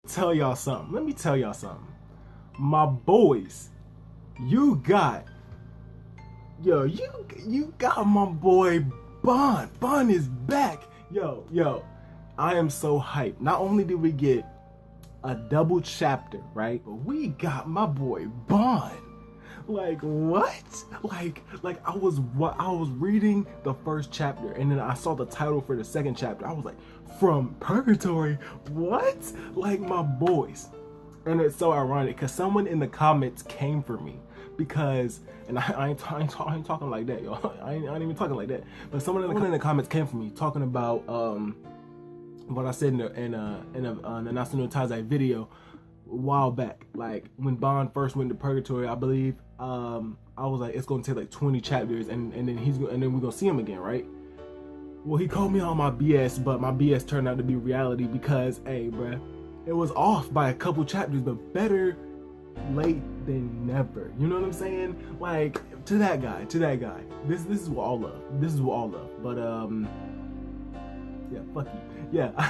tell y'all something. Let me tell y'all something. My boys, you got my boy Bond. Bond is back. Yo, I am so hyped. Not only did we get a double chapter, right? But we got my boy Bond. Like what? Like I was reading the first chapter and then I saw the title for the second chapter. I was like, From Purgatory? What? Like my boys. And it's so ironic because someone in the comments came for me because, and I ain't talking like that, y'all. I ain't even talking like that. But someone in the comments came for me talking about what I said in a Nanatsu no taizai video a while back. Like when Bond first went to Purgatory, I believe. I was like, it's gonna take like 20 chapters, and then we're gonna see him again, right? Well, he called me on my BS, but my BS turned out to be reality because, hey, bruh, it was off by a couple chapters, but better late than never. You know what I'm saying? Like to that guy. This is what all love. This is what all love. But yeah, fuck you. Yeah.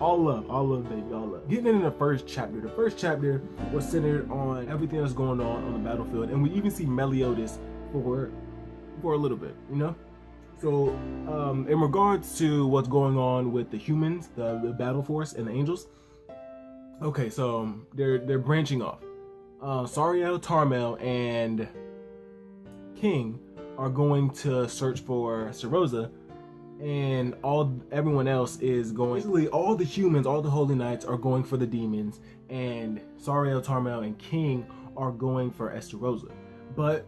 all love, baby, all love. Getting into the first chapter. The first chapter was centered on everything that's going on the battlefield, and we even see Meliodas for a little bit, you know. So, in regards to what's going on with the humans, the battle force, and the angels. Okay, so they're branching off. Sariel, Tarmel, and King are going to search for Sarosa. And everyone else is going. Basically, all the humans, all the holy knights are going for the demons, and Sariel, Tarmel, and King are going for Estarossa. But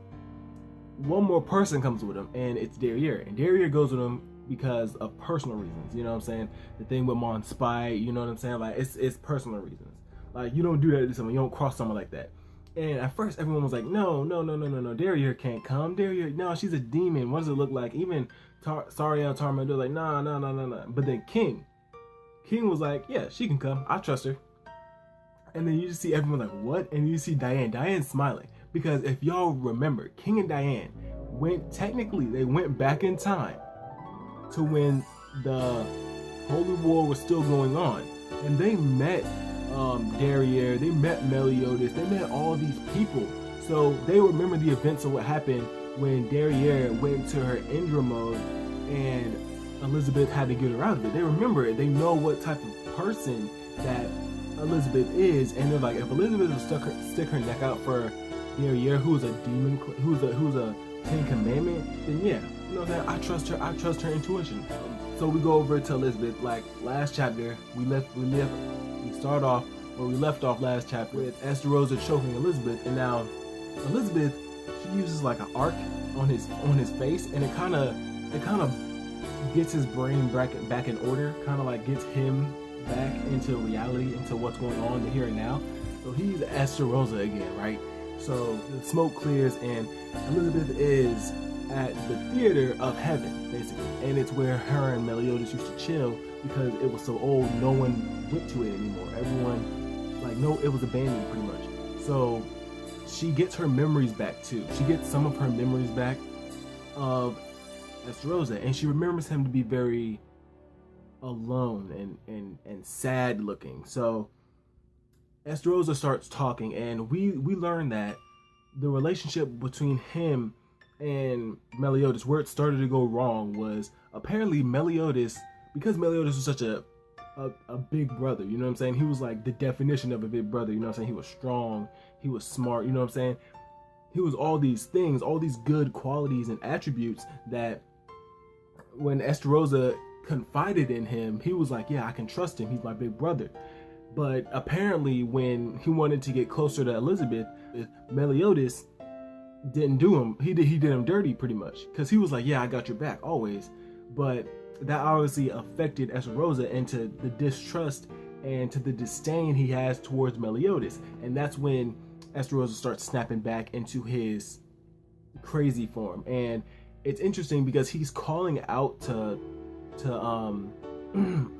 one more person comes with him, and it's Derriere. And Derriere goes with him because of personal reasons. You know what I'm saying? The thing with Mon Spite, you know what I'm saying? Like it's personal reasons. Like you don't do that to someone. You don't cross someone like that. And at first, everyone was like, no, Derriere can't come. Derriere, no, she's a demon. What does it look like? Even Sariel, Tarmel, they're like, nah. But then King was like, yeah, she can come. I trust her. And then you just see everyone like, what? And you see Diane smiling. Because if y'all remember, King and Diane they went back in time to when the Holy War was still going on. And they met Derriere, they met Meliodas, they met all these people. So they remember the events of what happened when Derriere went to her Indra mode and Elizabeth had to get her out of it. They remember it. They know what type of person that Elizabeth is, and they're like, if Elizabeth will stick her neck out for Derriere, who's a demon, who's a Ten Commandment, then yeah, you know that I trust her intuition. So we go over to Elizabeth. Like last chapter, we start off where we left off last chapter with Estarossa choking Elizabeth, and now Elizabeth, she uses like an arc on his face, and it kind of gets his brain back in order, kind of like gets him back into reality, into what's going on, the here and now. So he's Estarossa again, right? So the smoke clears and Elizabeth is at the theater of heaven, basically, and it's where her and Meliodas used to chill because it was so old, no one went to it anymore. Everyone, like, no, it was abandoned pretty much. So she gets her memories back too. She gets some of her memories back of Estarossa, and she remembers him to be very alone and sad looking. So Estarossa starts talking, and we learn that the relationship between him and Meliodas, where it started to go wrong, was apparently Meliodas, because Meliodas was such a big brother, you know what I'm saying? He was like the definition of a big brother, you know what I'm saying? He was strong, he was smart, you know what I'm saying? He was all these things, all these good qualities and attributes that when Estarossa confided in him, he was like, yeah, I can trust him, he's my big brother. But apparently when he wanted to get closer to Elizabeth, Meliodas didn't do him. He did him dirty pretty much, because he was like, yeah, I got your back always. But that obviously affected Estarossa into the distrust and to the disdain he has towards Meliodas. And that's when Estarossa starts snapping back into his crazy form. And it's interesting because he's calling out to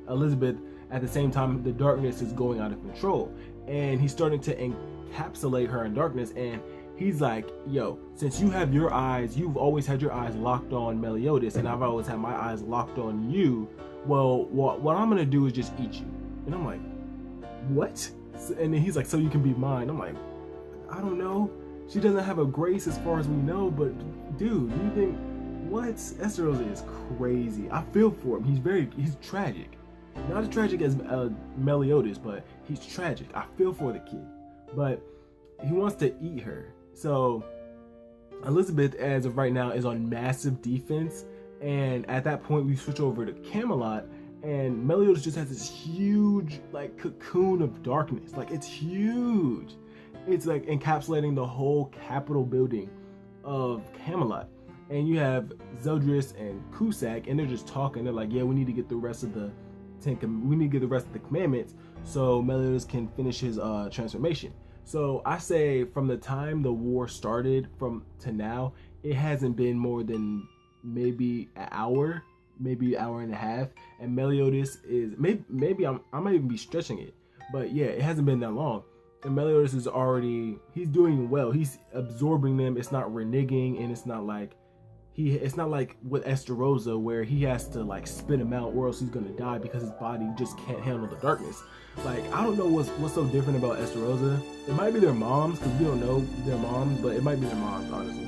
Elizabeth at the same time the darkness is going out of control, and he's starting to encapsulate her in darkness. And he's like, yo, since you've always had your eyes locked on Meliodas, and I've always had my eyes locked on you, well, what I'm gonna do is just eat you. And I'm like, what? And then he's like, so you can be mine. I'm like, I don't know. She doesn't have a grace as far as we know, but dude, you think, what? Esterosa is crazy. I feel for him. He's tragic. Not as tragic as Meliodas, but he's tragic. I feel for the kid. But he wants to eat her. So Elizabeth, as of right now, is on massive defense. And at that point, we switch over to Camelot. And Meliodas just has this huge, like, cocoon of darkness. Like, it's huge. It's like encapsulating the whole Capitol building of Camelot. And you have Zeldris and Cusack, and they're just talking. They're like, yeah, we need to get the rest of the commandments so Meliodas can finish his transformation. So I say from the time the war started to now, it hasn't been more than maybe an hour, maybe an hour and a half. And Meliodas is maybe I might even be stretching it, but yeah, it hasn't been that long. And Meliodas is he's doing well. He's absorbing them. It's not reneging, and it's not like with Esterosa where he has to like spit him out or else he's gonna die because his body just can't handle the darkness. Like, I don't know what's so different about Esterosa. It might be their moms, because we don't know their moms, but it might be their moms, honestly.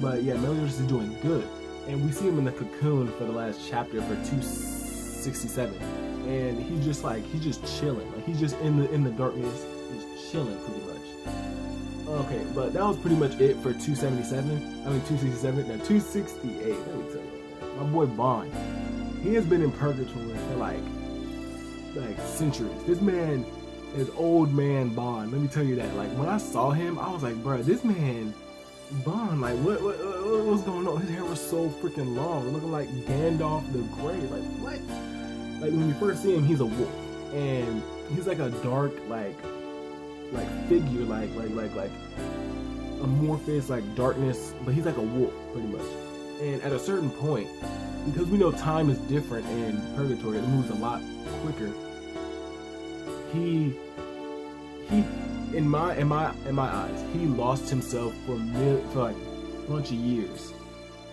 But yeah, Meliodas is doing good. And we see him in the cocoon for the last chapter for 267. And he's just chilling. Like, he's just in the darkness. He's chilling pretty much. Okay, but that was pretty much it for 267. Now 268. Let me tell you, my boy Bond. He has been in purgatory for like centuries. This man is old man Bond. Let me tell you that. Like, when I saw him, I was like, bro, this man Bond. Like, what's going on? His hair was so freaking long, looking like Gandalf the Grey. Like, what? Like, when you first see him, he's a wolf, and he's like a dark figure, like amorphous, like darkness, but he's like a wolf pretty much. And at a certain point, because we know time is different in purgatory, it moves a lot quicker. He in my eyes, he lost himself for like a bunch of years.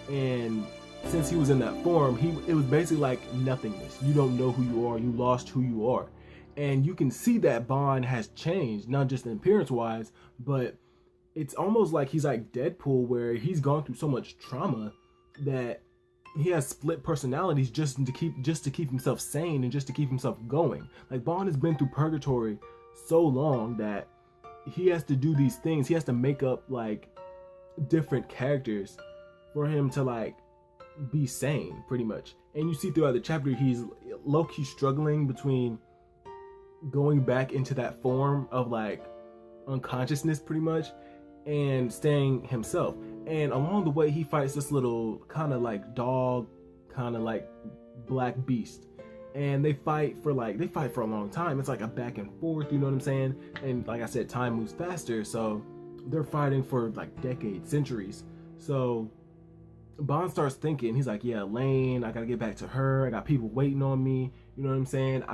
And since he was in that form, it was basically like nothingness. You don't know who you are. You lost who you are. And you can see that Bond has changed, not just appearance-wise, but it's almost like he's like Deadpool, where he's gone through so much trauma that he has split personalities just to keep himself sane and just to keep himself going. Like, Bond has been through purgatory so long that he has to do these things. He has to make up like different characters for him to like be sane, pretty much. And you see throughout the chapter, he's low-key struggling between going back into that form of like unconsciousness pretty much and staying himself. And along the way, he fights this little kind of like dog, kind of like black beast, and they fight for a long time. It's like a back and forth, you know what I'm saying? And like I said, time moves faster, so they're fighting for like decades, centuries. So Bond starts thinking, he's like, yeah, Lane, I gotta get back to her. I got people waiting on me. You know what I'm saying?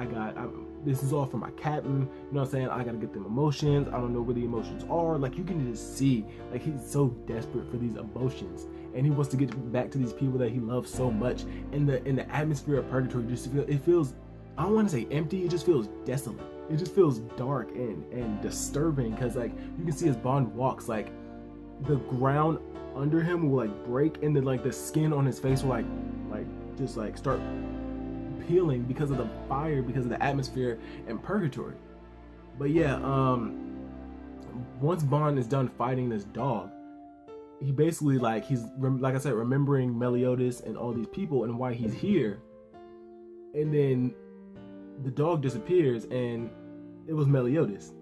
This is all for my captain. You know what I'm saying? I gotta get them emotions. I don't know where the emotions are. Like, you can just see, like, he's so desperate for these emotions, and he wants to get back to these people that he loves so much. And the atmosphere of purgatory it feels, I don't want to say empty. It just feels desolate. It just feels dark and disturbing, because like you can see as Bond walks, like the ground under him will like break, and then like the skin on his face will just start peeling because of the fire, because of the atmosphere and purgatory. But yeah, once Bond is done fighting this dog, he basically he's like I said, remembering Meliodas and all these people and why he's here. And then the dog disappears, and it was Meliodas,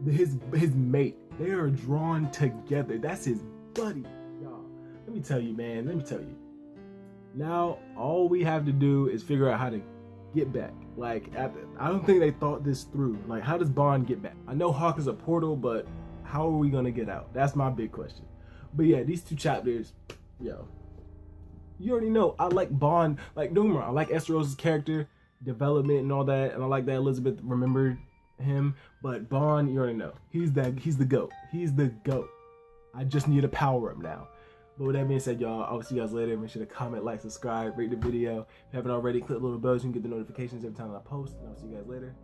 his mate. They are drawn together. That's his buddy, y'all. Let me tell you, man. Let me tell you. Now all we have to do is figure out how to get back. Like, I don't think they thought this through. Like, how does Bond get back? I know Hawk is a portal, but how are we gonna get out? That's my big question. But yeah, these two chapters, yo, you already know I like Bond. Like, don't get me wrong, I like Esterosa's character development and all that, and I like that Elizabeth remembered him. But Bond, you already know, he's the GOAT. He's the GOAT. I just need to power up now. But with that being said, y'all, I'll see you guys later. Make sure to comment, like, subscribe, rate the video. If you haven't already, click the little bell so you can get the notifications every time I post. And I'll see you guys later.